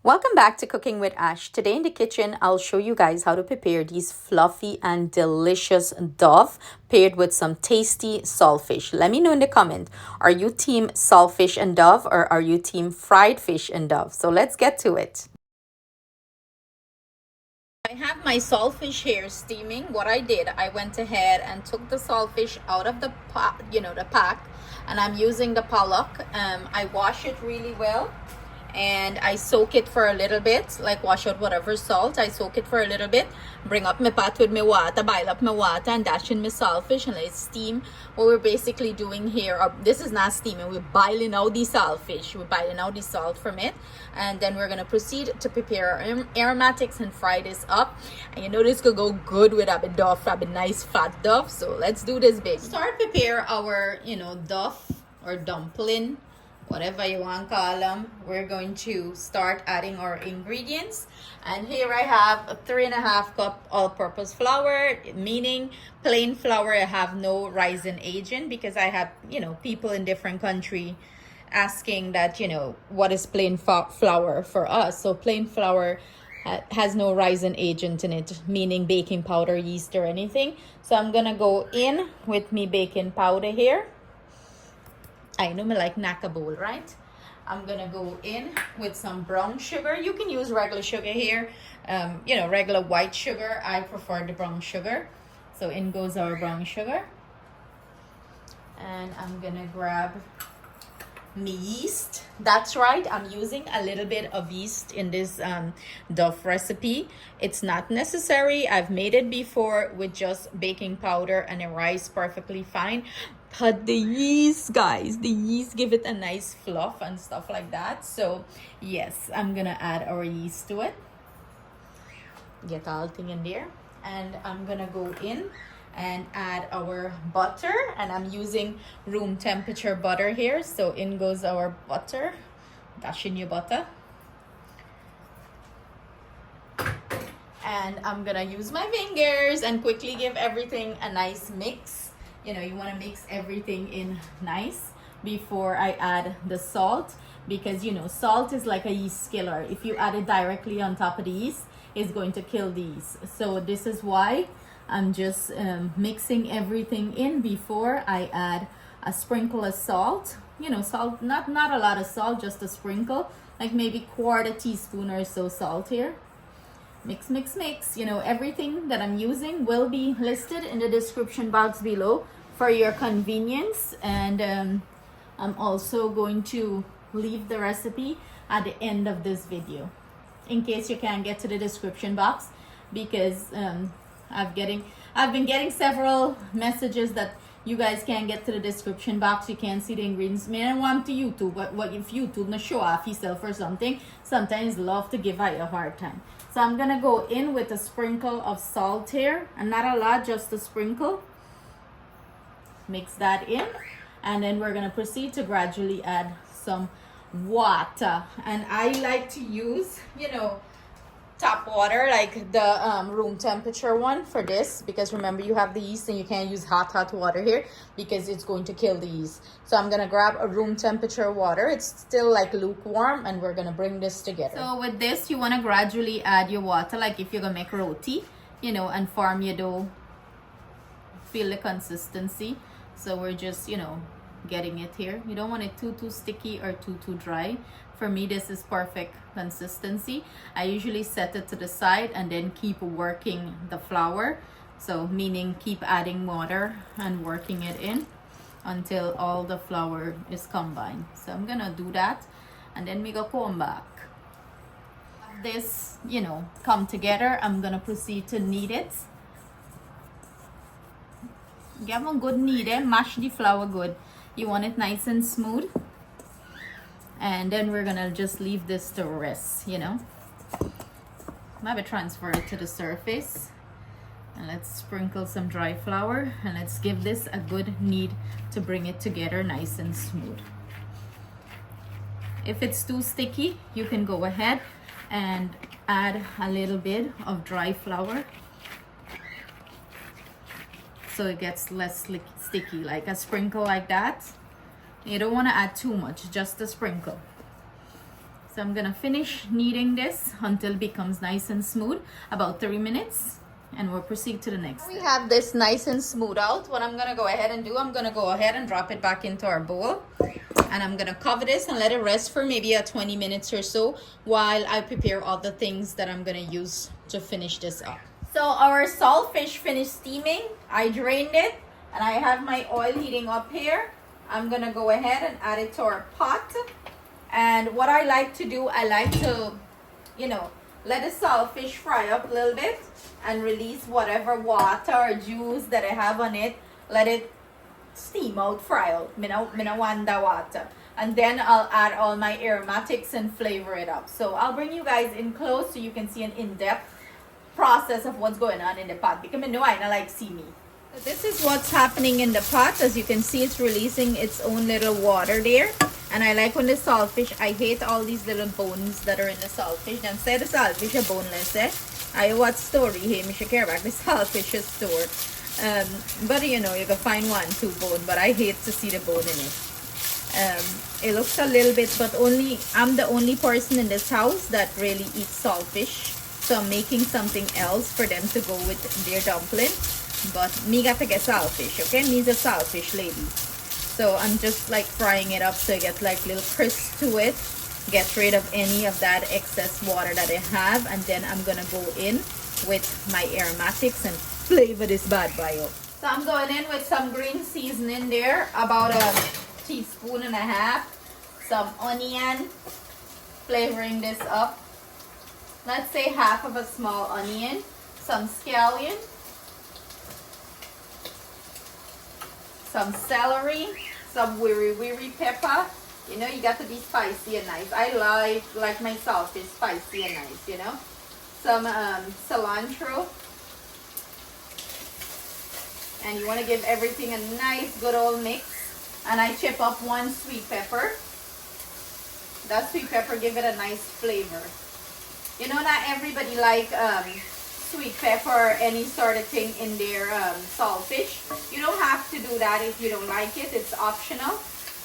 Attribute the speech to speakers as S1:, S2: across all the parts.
S1: Welcome back to Cooking with Ash. Today in the kitchen, I'll show you guys how to prepare these fluffy and delicious duff paired with some tasty saltfish. Let me know in the comment, are you team saltfish and duff or are you team fried fish and duff? So let's get to it. I have my saltfish here steaming. What I did, I went ahead and took the saltfish out of the pot, the pack, and I'm using the pollock. I wash it really well and I soak it for a little bit, like wash out whatever salt. I soak it for a little bit, bring up my pot with my water, boil up my water, and dash in my saltfish and let it steam. What we're basically doing here, this is not steaming, we're boiling out the saltfish, we're boiling out the salt from it, and then we're gonna proceed to prepare our aromatics and fry this up. And you know this could go good with a duff, a nice fat duff. So let's do this, baby. Start prepare our duff or dumpling, whatever you want to call them. We're going to start adding our ingredients, and here I have a 3.5 cup all-purpose flour, meaning plain flour. I have no rising agent because I have people in different country asking that what is plain flour for us. So plain flour has no rising agent in it, meaning baking powder, yeast, or anything. So I'm gonna go in with me baking powder here. I know me like knack bowl, right? I'm gonna go in with some brown sugar. You can use regular sugar here, regular white sugar. I prefer the brown sugar. So in goes our brown sugar. And I'm gonna grab me yeast. That's right, I'm using a little bit of yeast in this duff recipe. It's not necessary. I've made it before with just baking powder and a rice perfectly fine. But the yeast, guys, the yeast give it a nice fluff and stuff like that. So yes, I'm gonna add our yeast to it. Get all thing in there. And I'm gonna go in and add our butter, and I'm using room temperature butter here. So in goes our butter. Dash in your butter. And I'm gonna use my fingers and quickly give everything a nice mix. You want to mix everything in nice before I add the salt, because salt is like a yeast killer. If you add it directly on top of the yeast, it's going to kill the yeast. So this is why I'm just mixing everything in before I add a sprinkle of salt. Salt, not a lot of salt, just a sprinkle, like maybe 1/4 teaspoon or so salt here. Mix, mix, mix. Everything that I'm using will be listed in the description box below for your convenience. And I'm also going to leave the recipe at the end of this video in case you can't get to the description box, because I've been getting several messages that you guys can't get to the description box, you can't see the ingredients. Man, I want to YouTube, but what if YouTube not show off yourself or something? Sometimes love to give out a hard time. So I'm gonna go in with a sprinkle of salt here, and not a lot, just a sprinkle. Mix that in, and then we're gonna proceed to gradually add some water. And I like to use tap water, like the room temperature one for this, because remember you have the yeast and you can't use hot water here because it's going to kill the yeast. So I'm gonna grab a room temperature water. It's still like lukewarm, and we're gonna bring this together. So with this, you want to gradually add your water, like if you're gonna make roti, and form your dough. Feel the consistency. So we're just getting it here. You don't want it too sticky or too dry. For me, this is perfect consistency. I usually set it to the side and then keep working the flour. So meaning keep adding water and working it in until all the flour is combined. So I'm gonna do that, and then we go come back. This come together, I'm gonna proceed to knead it. Give a good knead, mash the flour good. You want it nice and smooth. And then we're gonna just leave this to rest, Maybe transfer it to the surface. And let's sprinkle some dry flour, and let's give this a good knead to bring it together nice and smooth. If it's too sticky, you can go ahead and add a little bit of dry flour so it gets less sticky, like a sprinkle like that. You don't want to add too much, just a sprinkle. So So I'm gonna finish kneading this until it becomes nice and smooth, about 3 minutes, and we'll proceed to the next step. We have this nice and smooth out. What I'm gonna go ahead and do, I'm gonna go ahead and drop it back into our bowl, and I'm gonna cover this and let it rest for maybe 20 minutes or so while I prepare all the things that I'm gonna use to finish this up. So our saltfish finished steaming. I drained it, and I have my oil heating up here. I'm gonna go ahead and add it to our pot. And what I like to do, I like to, let the saltfish fry up a little bit and release whatever water or juice that I have on it. Let it steam out, fry out. Me no want that water. And then I'll add all my aromatics and flavor it up. So I'll bring you guys in close so you can see an in-depth process of what's going on in the pot, because I know I like see me. So this is what's happening in the pot. As you can see, it's releasing its own little water there. And I like when the saltfish, I hate all these little bones that are in the saltfish. Then say the saltfish are boneless, eh? I watch story here, me should care about the saltfish is store. But you can find 1-2 bone, but I hate to see the bone in it. It looks a little bit, but I'm the only person in this house that really eats saltfish. So I'm making something else for them to go with their dumpling. But me got to get saltfish, okay? Me's a saltfish lady. So I'm just like frying it up so it gets like little crisp to it. Get rid of any of that excess water that I have. And then I'm going to go in with my aromatics and flavor this bad boy up. So I'm going in with some green seasoning there. About 1.5 teaspoons. Some onion. Flavoring this up. Let's say half of a small onion. Some scallion. Some celery, some Wiri Wiri pepper. You got to be spicy and nice. I like my saltfish spicy and nice, Some cilantro. And you want to give everything a nice good old mix. And I chip up 1 sweet pepper. That sweet pepper give it a nice flavor. Not everybody like sweet pepper or any sort of thing in their saltfish. You don't have to do that if you don't like it. It's optional.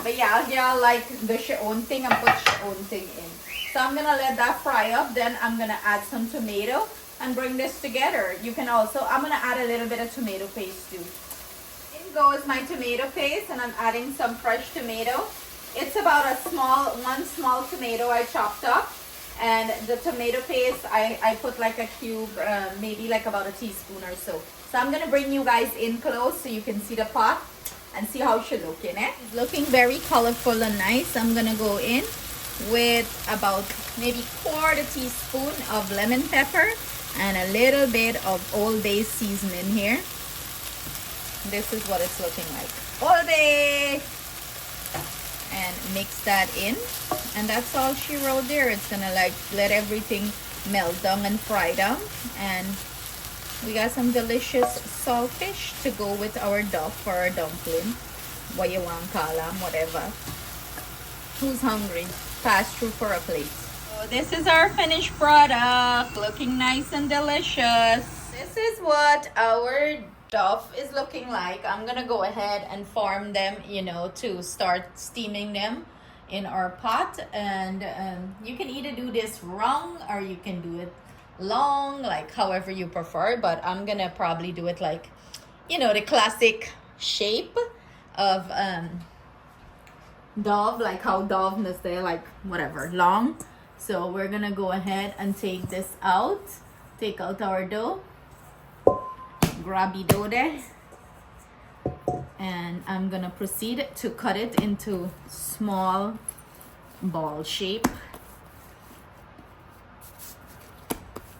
S1: But yeah, y'all like do your own thing and put your own thing in. So I'm gonna let that fry up. Then I'm gonna add some tomato and bring this together. You can also, I'm gonna add a little bit of tomato paste too. In goes my tomato paste, and I'm adding some fresh tomato. It's about 1 small tomato I chopped up. And the tomato paste, I put like a cube, maybe like about 1 teaspoon or so. So I'm going to bring you guys in close so you can see the pot and see how she looking. It's looking very colorful and nice. I'm going to go in with about maybe 1/4 teaspoon of lemon pepper and a little bit of Old Bay seasoning here. This is what it's looking like. Old Bay! And mix that in, and that's all she wrote there. It's gonna like let everything melt down and fry down, and we got some delicious saltfish to go with our duff or our dumpling, what you want to call them, whatever. Who's hungry? Pass through for a plate. So this is our finished product, looking nice and delicious. This is what our duff is looking like. I'm gonna go ahead and form them, to start steaming them in our pot. And you can either do this round or you can do it long, like however you prefer. But I'm gonna probably do it like, the classic shape of dove, like how dove is there, like whatever, long. So we're gonna go ahead and take this out. Take out our dough. Grabby dough there, and I'm gonna proceed to cut it into small ball shape.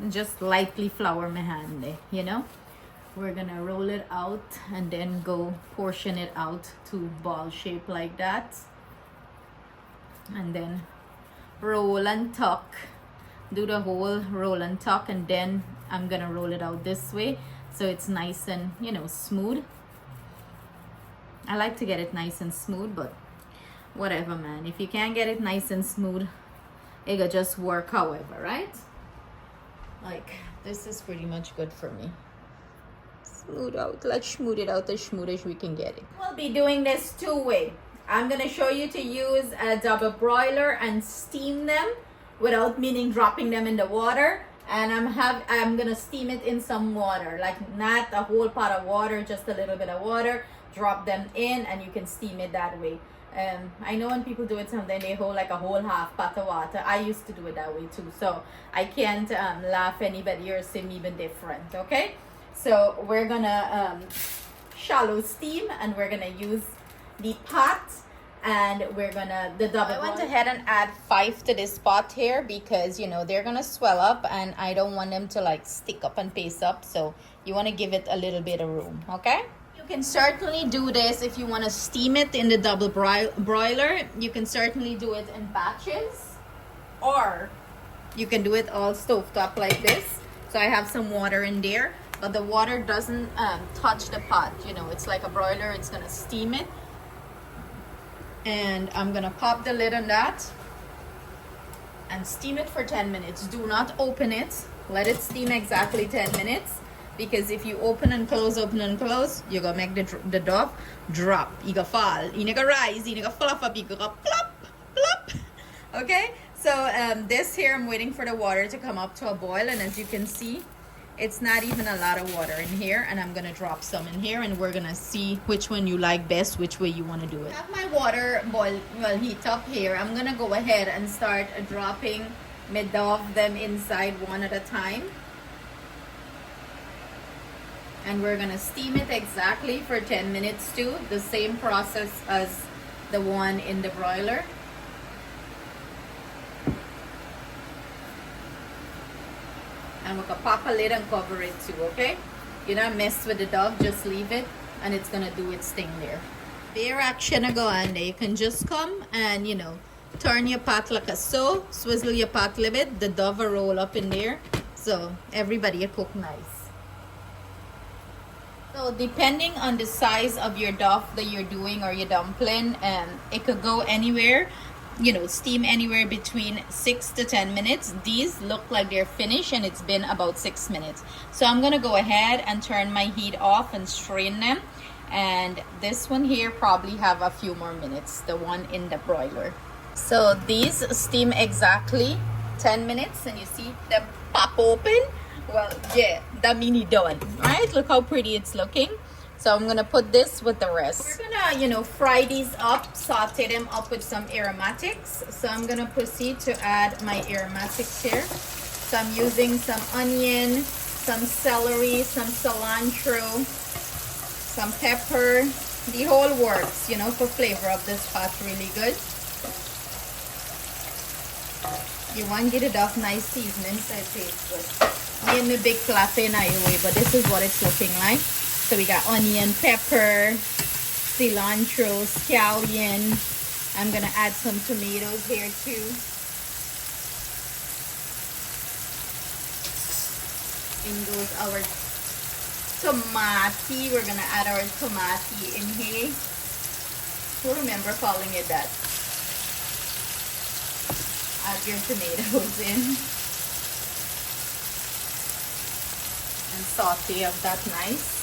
S1: Just lightly flour my hand there, We're gonna roll it out and then go portion it out to ball shape like that, and then roll and tuck. Do the whole roll and tuck, and then I'm gonna roll it out this way so it's nice and smooth. I like to get it nice and smooth, but whatever, man. If you can't get it nice and smooth, it'll just work however, right? Like this is pretty much good for me. Smooth out. Let's smooth it out as smooth as we can get it. We'll be doing this 2 way. I'm gonna show you to use a double broiler and steam them, without meaning dropping them in the water. And I'm gonna steam it in some water, like not a whole pot of water, just a little bit of water. Drop them in and you can steam it that way. I know when people do it sometimes they hold like a whole half pot of water. I used to do it that way too, so I can't laugh anybody or seem even different. Okay, so we're gonna shallow steam, and we're gonna use the pot, and we're gonna the double. I went ahead and add 5 to this pot here because you know they're gonna swell up, and I don't want them to like stick up and paste up, so you want to give it a little bit of room. Okay, you can certainly do this if you want to steam it in the double broiler. You can certainly do it in batches, or you can do it all stovetop like this. So I have some water in there, but the water doesn't touch the pot. You know, it's like a broiler, it's gonna steam it. And I'm gonna pop the lid on that and steam it for 10 minutes. Do not open it. Let it steam exactly 10 minutes, because if you open and close, you're gonna make the Duff drop. You gonna fall. You gonna rise. You gonna fall off. You gonna plop, plop. Okay. So this here, I'm waiting for the water to come up to a boil, and as you can see, it's not even a lot of water in here, and I'm gonna drop some in here, and we're gonna see which one you like best, which way you want to do it. I have my water heat up here. I'm gonna go ahead and start dropping them inside one at a time, and we're gonna steam it exactly for 10 minutes too, the same process as the one in the broiler. And we can pop a lid and cover it too, okay? You don't mess with the Duff, just leave it, and it's gonna do its thing there. Bear action go on there. You can just come and, you know, turn your pot like a so, swizzle your pot a little bit, the Duff will roll up in there, so everybody will cook nice. So depending on the size of your Duff that you're doing, or your dumpling, it could go anywhere, you know, steam anywhere between 6 to 10 minutes. These look like they're finished, and it's been about 6 minutes. So I'm gonna go ahead and turn my heat off and strain them. And this one here probably have a few more minutes, the one in the broiler. So these steam exactly 10 minutes, and you see them pop open. Well, yeah, that means it's done. Right, look how pretty it's looking. So I'm gonna put this with the rest. We're gonna, you know, fry these up, saute them up with some aromatics. So I'm gonna proceed to add my aromatics here. So I'm using some onion, some celery, some cilantro, some pepper, the whole works, you know, for flavor of this pot really good. You want to get it off nice seasoning so it tastes good. Me and my big clap in anyway, but this is what it's looking like. So we got onion, pepper, cilantro, scallion. I'm gonna add some tomatoes here too. In goes our tomato. We're gonna add our tomato in here. Who remember calling it that? Add your tomatoes in. And saute up that nice.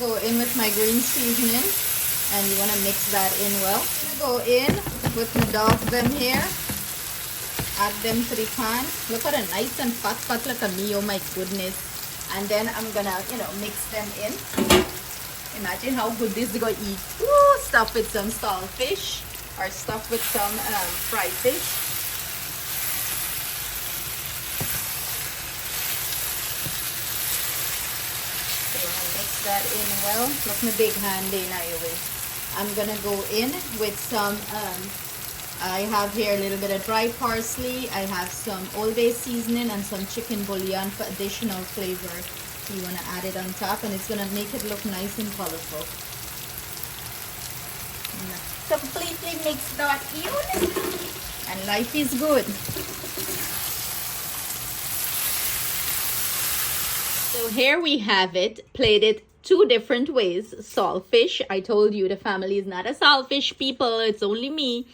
S1: Go in with my green seasoning, and you want to mix that in well. Go in with my Duff them here, add them to the pan. Look at it, nice and fat like a me, oh my goodness. And then I'm gonna, you know, mix them in. Imagine how good this is gonna eat. Ooh, stuff with some saltfish, or stuff with some fried fish. That in well. Look my big hand in anyway. I'm gonna go in with some I have here a little bit of dry parsley. I have some Old Bay seasoning and some chicken bouillon for additional flavor. You want to add it on top, and it's gonna make it look nice and colorful. Completely mixed that in, and life is good. So here we have it, plated 2 different ways. Saltfish. I told you the family is not a saltfish people, it's only me.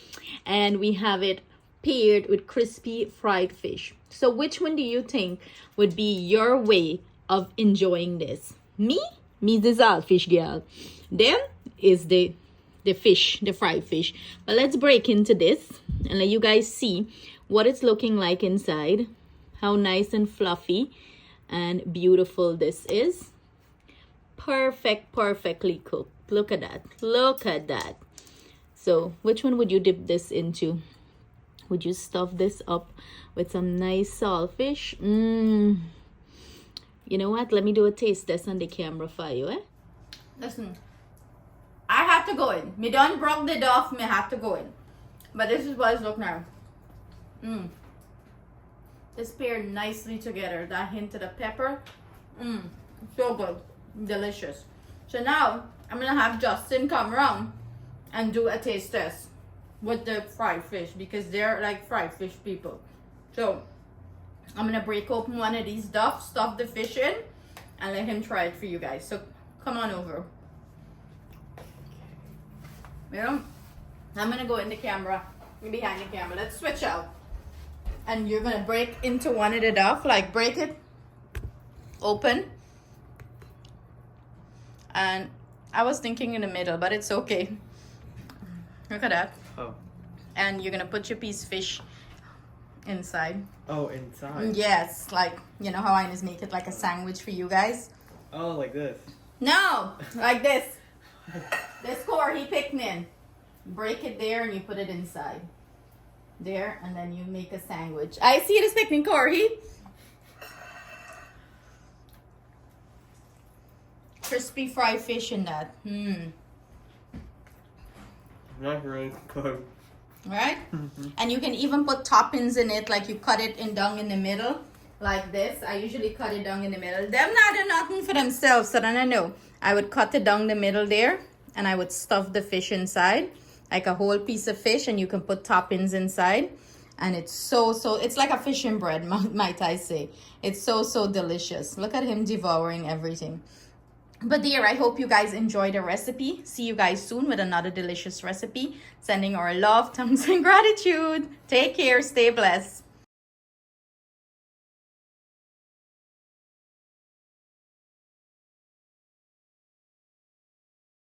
S1: And we have it paired with crispy fried fish. So which one do you think would be your way of enjoying this? Me the saltfish girl. Them is the the fish, the fried fish. But let's break into this and let you guys see what it's looking like inside. How nice and fluffy and beautiful this is. Perfectly cooked. Look at that. Look at that. So which one would you dip this into? Would you stuff this up with some nice saltfish? You know what? Let me do a taste test on the camera for you, eh? Listen, I have to go in. Me done broke the Duff, me have to go in. But this is what it's looking now. This paired nicely together. That hint of the pepper. So good. Delicious. So now, I'm going to have Justin come around and do a taste test with the fried fish because they're like fried fish people. So, I'm going to break open one of these Duff, stuff the fish in, and let him try it for you guys. So, come on over. Yeah. I'm going to go in the camera, behind the camera. Let's switch out. And you're going to break into one of the Duff, like break it open. And I was thinking in the middle, but it's okay. Look at that.
S2: Oh.
S1: And you're going to put your piece of fish inside.
S2: Oh, inside?
S1: Yes, like, you know how I just make it like a sandwich for you guys?
S2: Oh, like this?
S1: No, like this. This core he picked in. Break it there and you put it inside. There, and then you make a sandwich. I see it is picking Corey. Crispy fried fish in that.
S2: Not really good.
S1: Right? And you can even put toppings in it, like you cut it in down in the middle, like this. I usually cut it down in the middle. Them not do nothing for themselves, so then I know. I would cut it down the middle there, and I would stuff the fish inside, like a whole piece of fish, and you can put toppings inside. And it's so, it's like a fishing bread, might I say. It's so delicious. Look at him devouring everything. But dear, I hope you guys enjoyed the recipe. See you guys soon with another delicious recipe. Sending our love, thanks, and gratitude. Take care. Stay blessed.